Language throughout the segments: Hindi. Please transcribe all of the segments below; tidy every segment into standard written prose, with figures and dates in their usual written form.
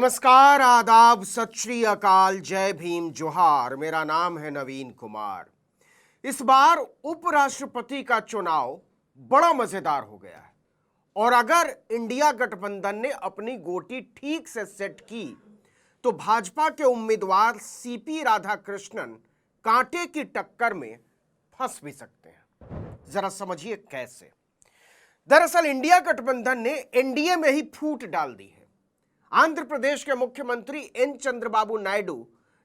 नमस्कार, आदाब, सत श्री अकाल, जय भीम, जोहार। मेरा नाम है नवीन कुमार। इस बार उपराष्ट्रपति का चुनाव बड़ा मजेदार हो गया है और अगर इंडिया गठबंधन ने अपनी गोटी ठीक से सेट की तो भाजपा के उम्मीदवार सीपी राधाकृष्णन कांटे की टक्कर में फंस भी सकते हैं। जरा समझिए कैसे। दरअसल इंडिया गठबंधन ने एनडीए में ही फूट डाल दी है। आंध्र प्रदेश के मुख्यमंत्री एन चंद्रबाबू नायडू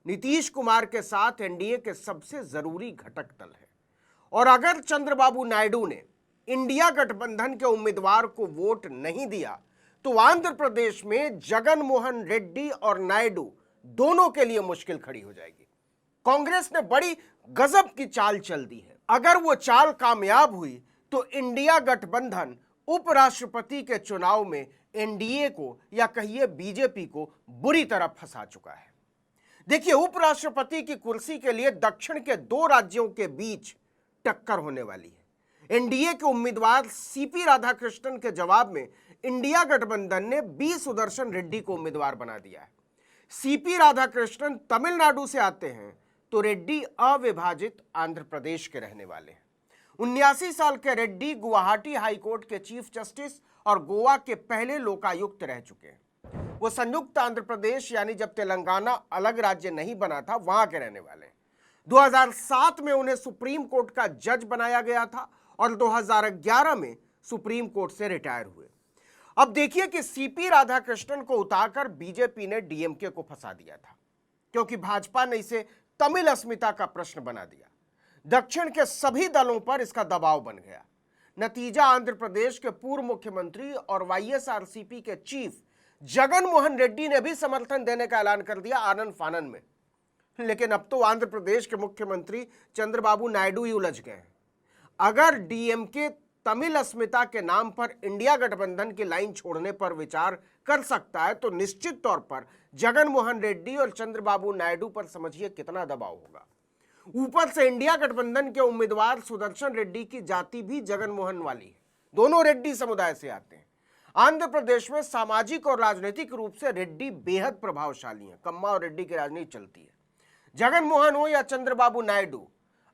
नीतीश कुमार के साथ एनडीए के सबसे जरूरी घटक दल है और अगर चंद्रबाबू नायडू ने इंडिया गठबंधन के उम्मीदवार को वोट नहीं दिया तो आंध्र प्रदेश में जगन मोहन रेड्डी और नायडू दोनों के लिए मुश्किल खड़ी हो जाएगी। कांग्रेस ने बड़ी गजब की चाल चल दी है। अगर वो चाल कामयाब हुई तो इंडिया गठबंधन उपराष्ट्रपति के चुनाव में एनडीए को या कहिए बीजेपी को बुरी तरह फंसा चुका है। देखिए, उपराष्ट्रपति की कुर्सी के लिए दक्षिण के दो राज्यों के बीच टक्कर होने वाली है। एनडीए के उम्मीदवार सीपी राधाकृष्णन के जवाब में इंडिया गठबंधन ने बी सुदर्शन रेड्डी को उम्मीदवार बना दिया है। सीपी राधाकृष्णन तमिलनाडु से आते हैं तो रेड्डी अविभाजित आंध्र प्रदेश के रहने वाले हैं। 79 साल के रेड्डी गुवाहाटी हाईकोर्ट के चीफ जस्टिस और गोवा के पहले लोकायुक्त रह चुके हैं। वो संयुक्त आंध्र प्रदेश यानी जब तेलंगाना अलग राज्य नहीं बना था वहां के रहने वाले हैं। 2007 में उन्हें सुप्रीम कोर्ट का जज बनाया गया था और 2011 में सुप्रीम कोर्ट से रिटायर हुए। अब देखिए कि सीपी राधाकृष्णन को उतारकर बीजेपी ने डीएमके को फंसा दिया था क्योंकि भाजपा ने इसे तमिल अस्मिता का प्रश्न बना दिया। दक्षिण के सभी दलों पर इसका दबाव बन गया। नतीजा आंध्र प्रदेश के पूर्व मुख्यमंत्री और वाईएसआरसीपी के चीफ जगन मोहन रेड्डी ने भी समर्थन देने का ऐलान कर दिया आनन फानन में। लेकिन अब तो आंध्र प्रदेश के मुख्यमंत्री चंद्रबाबू नायडू ही उलझ गए हैं। अगर डीएमके तमिल अस्मिता के नाम पर इंडिया गठबंधन की लाइन छोड़ने पर विचार कर सकता है तो निश्चित तौर पर जगन मोहन रेड्डी और चंद्रबाबू नायडू पर समझिए कितना दबाव होगा। ऊपर से इंडिया गठबंधन के उम्मीदवार सुदर्शन रेड्डी की जाति भी जगन मोहन वाली है। दोनों रेड्डी समुदाय से आते हैं। आंध्र प्रदेश में सामाजिक और राजनीतिक रूप से रेड्डी बेहद प्रभावशाली हैं। कम्मा और रेड्डी की राजनीति चलती है। जगन मोहन हो या चंद्रबाबू नायडू,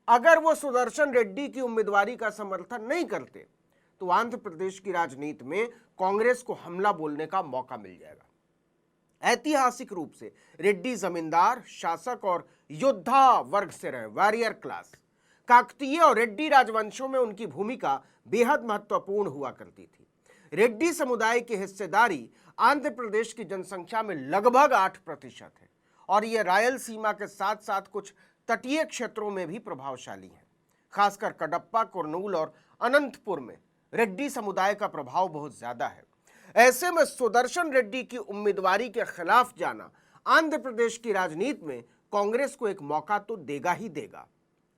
अगर वो सुदर्शन रेड्डी की उम्मीदवारी का समर्थन नहीं करते तो आंध्र प्रदेश की राजनीति में कांग्रेस को हमला बोलने का मौका मिल जाएगा। ऐतिहासिक रूप से रेड्डी जमींदार, शासक और योद्धा वर्ग से रहे, वॉरियर क्लास। काकतीय और रेड्डी राजवंशों में उनकी भूमिका बेहद महत्वपूर्ण हुआ करती थी। रेड्डी समुदाय की हिस्सेदारी आंध्र प्रदेश की जनसंख्या में लगभग 8% है और ये रायलसीमा के साथ साथ कुछ तटीय क्षेत्रों में भी प्रभावशाली है। खासकर कडप्पा, कुर्नूल और अनंतपुर में रेड्डी समुदाय का प्रभाव बहुत ज्यादा है। ऐसे में सुदर्शन रेड्डी की उम्मीदवारी के खिलाफ जाना आंध्र प्रदेश की राजनीति में कांग्रेस को एक मौका तो देगा ही देगा।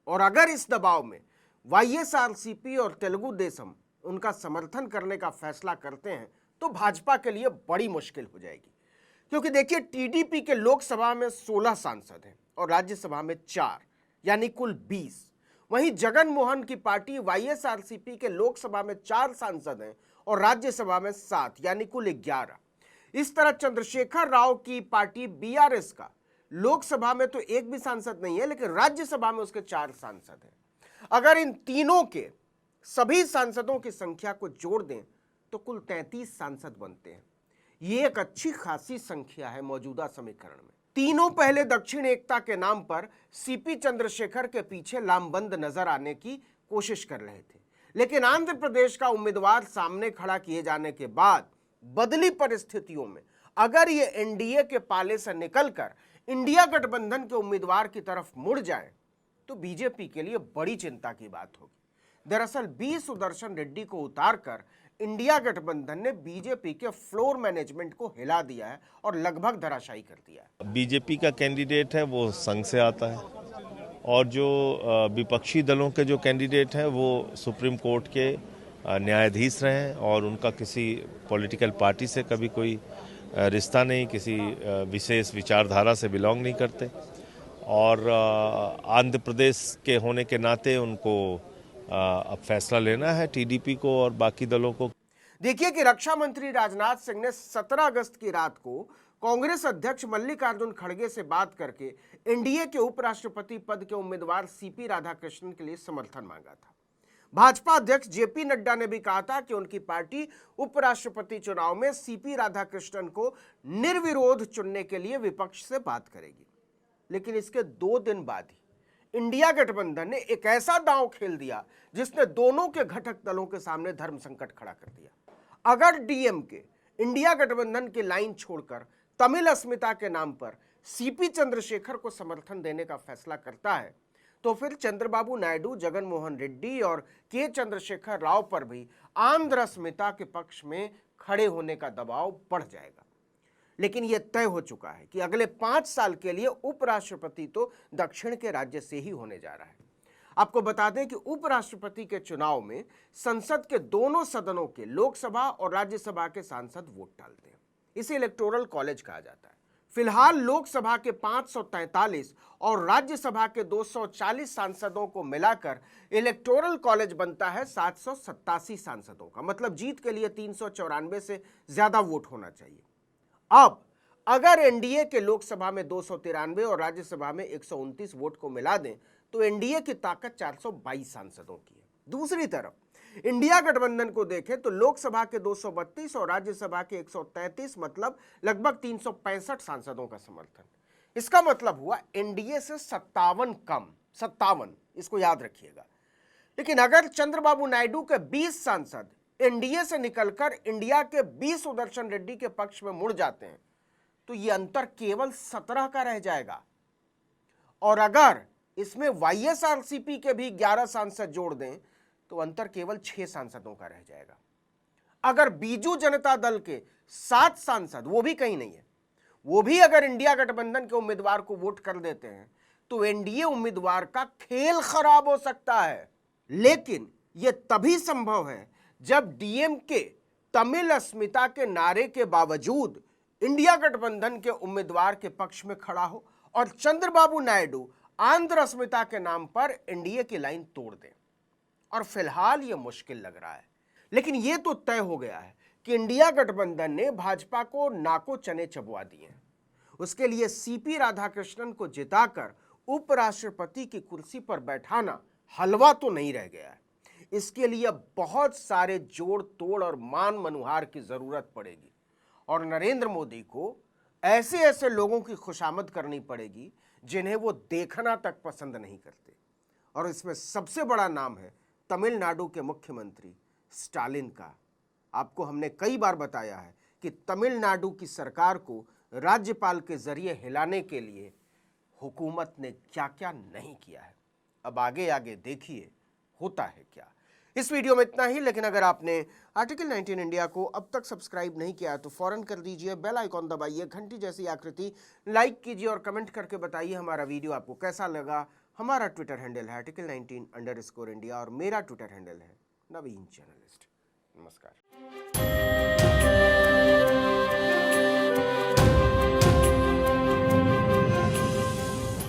और अगर इस दबाव में वाईएसआरसीपी और तेलुगु देशम उनका समर्थन करने का फैसला करते हैं तो भाजपा के लिए बड़ी मुश्किल हो जाएगी। क्योंकि देखिए, टीडीपी के लोकसभा में 16 सांसद हैं और राज्यसभा में 4 यानी कुल 20। वहीं जगन मोहन की पार्टी वाईएसआरसीपी के लोकसभा में 4 सांसद हैं और राज्यसभा में 7 यानी कुल 11। इस तरह चंद्रशेखर राव की पार्टी बीआरएस का लोकसभा में तो एक भी सांसद नहीं है लेकिन राज्यसभा में उसके 4 सांसद हैं। अगर इन तीनों के सभी सांसदों की संख्या को जोड़ दें तो कुल 33 सांसद बनते हैं। ये एक अच्छी खासी संख्या है मौजूदा समीकरण में। तीनों पहले दक्षिण एकता के नाम पर सीपी चंद्रशेखर के पीछे लामबंद नजर आने की कोशिश कर रहे थे, लेकिन आंध्र प्रदेश का उम्मीदवार सामने खड़ा किए जाने के बाद बदली परिस्थितियों में अगर ये एनडीए के पाले से निकलकर इंडिया गठबंधन के उम्मीदवार की तरफ मुड़ जाए तो बीजेपी के लिए बड़ी चिंता की बात होगी। दरअसल बी सुदर्शन रेड्डी को उतारकर इंडिया गठबंधन ने बीजेपी के फ्लोर मैनेजमेंट को हिला दिया है और लगभग धराशायी कर दिया है। बीजेपी का कैंडिडेट है वो संघ से आता है और जो विपक्षी दलों के जो कैंडिडेट हैं वो सुप्रीम कोर्ट के न्यायाधीश रहे हैं और उनका किसी पॉलिटिकल पार्टी से कभी कोई रिश्ता नहीं, किसी विशेष विचारधारा से बिलोंग नहीं करते और आंध्र प्रदेश के होने के नाते उनको अब फैसला लेना है टीडीपी को और बाकी दलों को। देखिए कि रक्षा मंत्री राजनाथ सिंह ने 17 अगस्त की रात को कांग्रेस अध्यक्ष मल्लिकार्जुन खड़गे से बात करके एनडीए के उपराष्ट्रपति पद के उम्मीदवार सीपी राधाकृष्णन के लिए समर्थन मांगा था। भाजपा अध्यक्ष जेपी नड्डा ने भी कहा था कि उनकी पार्टी उपराष्ट्रपति चुनाव में सीपी राधाकृष्णन को निर्विरोध चुनने के लिए विपक्ष से बात करेगी। लेकिन इसके 2 दिन बाद ही इंडिया गठबंधन ने एक ऐसा दांव खेल दिया जिसने दोनों के घटक दलों के सामने धर्म संकट खड़ा कर दिया। अगर डीएमके इंडिया गठबंधन की लाइन छोड़कर तमिल अस्मिता के नाम पर सीपी चंद्रशेखर को समर्थन देने का फैसला करता है तो फिर चंद्रबाबू नायडू, जगन मोहन रेड्डी और के चंद्रशेखर राव पर भी आंध्र अस्मिता के पक्ष में खड़े होने का दबाव बढ़ जाएगा। लेकिन यह तय हो चुका है कि अगले 5 साल के लिए उपराष्ट्रपति तो दक्षिण के राज्य से ही होने जा रहा है। आपको बता दें कि उपराष्ट्रपति के चुनाव में संसद के दोनों सदनों के लोकसभा और राज्यसभा के सांसद वोट डालते हैं। इसे इलेक्टोरल कॉलेज कहा जाता है। फिलहाल लोकसभा के 543 और राज्यसभा के 240 सांसदों को मिलाकर इलेक्टोरल कॉलेज बनता है 787 सांसदों का। मतलब जीत के लिए 394 से ज्यादा वोट होना चाहिए। अब अगर एनडीए के लोकसभा में 293 और राज्यसभा में 129 वोट को मिला दें तो एनडीए की ताकत 422 सांसदों की है। दूसरी तरफ इंडिया गठबंधन को देखें तो लोकसभा के 232 और राज्यसभा के 133 मतलब लगभग 365 सांसदों का समर्थन। इसका मतलब हुआ एनडीए से 57, इसको याद रखिएगा। लेकिन अगर चंद्रबाबू नायडू के 20 सांसद एनडीए से निकलकर इंडिया के 20 सुदर्शन रेड्डी के पक्ष में मुड़ जाते हैं तो यह अंतर केवल 17 का रह जाएगा। और अगर इसमें वाईएसआरसीपी के भी 11 सांसद जोड़ दें तो अंतर केवल 6 सांसदों का रह जाएगा। अगर बीजू जनता दल के 7 सांसद, वो भी कहीं नहीं है, वो भी अगर इंडिया गठबंधन के उम्मीदवार को वोट कर देते हैं तो एनडीए उम्मीदवार का खेल खराब हो सकता है। लेकिन यह तभी संभव है जब डीएमके तमिल अस्मिता के नारे के बावजूद इंडिया गठबंधन के उम्मीदवार के पक्ष में खड़ा हो और चंद्रबाबू नायडू आंध्र अस्मिता के नाम पर एनडीए की लाइन तोड़ दें। और फिलहाल यह मुश्किल लग रहा है। लेकिन यह तो तय हो गया है कि इंडिया गठबंधन ने भाजपा को नाको चने चबवा दिए हैं। उसके लिए सीपी राधाकृष्णन को जिताकर उपराष्ट्रपति की कुर्सी पर बैठाना हलवा तो नहीं रह गया है। इसके लिए बहुत सारे जोड़ तोड़ और मान मनुहार की जरूरत पड़ेगी और नरेंद्र मोदी को ऐसे ऐसे लोगों की खुशामद करनी पड़ेगी जिन्हें वो देखना तक पसंद नहीं करते। और इसमें सबसे बड़ा नाम है तमिलनाडु के मुख्यमंत्री स्टालिन का। आपको हमने कई बार बताया है कि तमिलनाडु की सरकार को राज्यपाल के जरिए हिलाने के लिए हुकूमत ने क्या क्या नहीं किया है। अब आगे आगे देखिए होता है क्या। इस वीडियो में इतना ही। लेकिन अगर आपने आर्टिकल 19 इंडिया को अब तक सब्सक्राइब नहीं किया तो फौरन कर दीजिए, बेल आइकॉन दबाइए, घंटी जैसी आकृति लाइक कीजिए और कमेंट करके बताइए हमारा वीडियो आपको कैसा लगा। हमारा ट्विटर हैंडल है article19_India और मेरा ट्विटर हैंडल है नवीन जर्नलिस्ट। नमस्कार।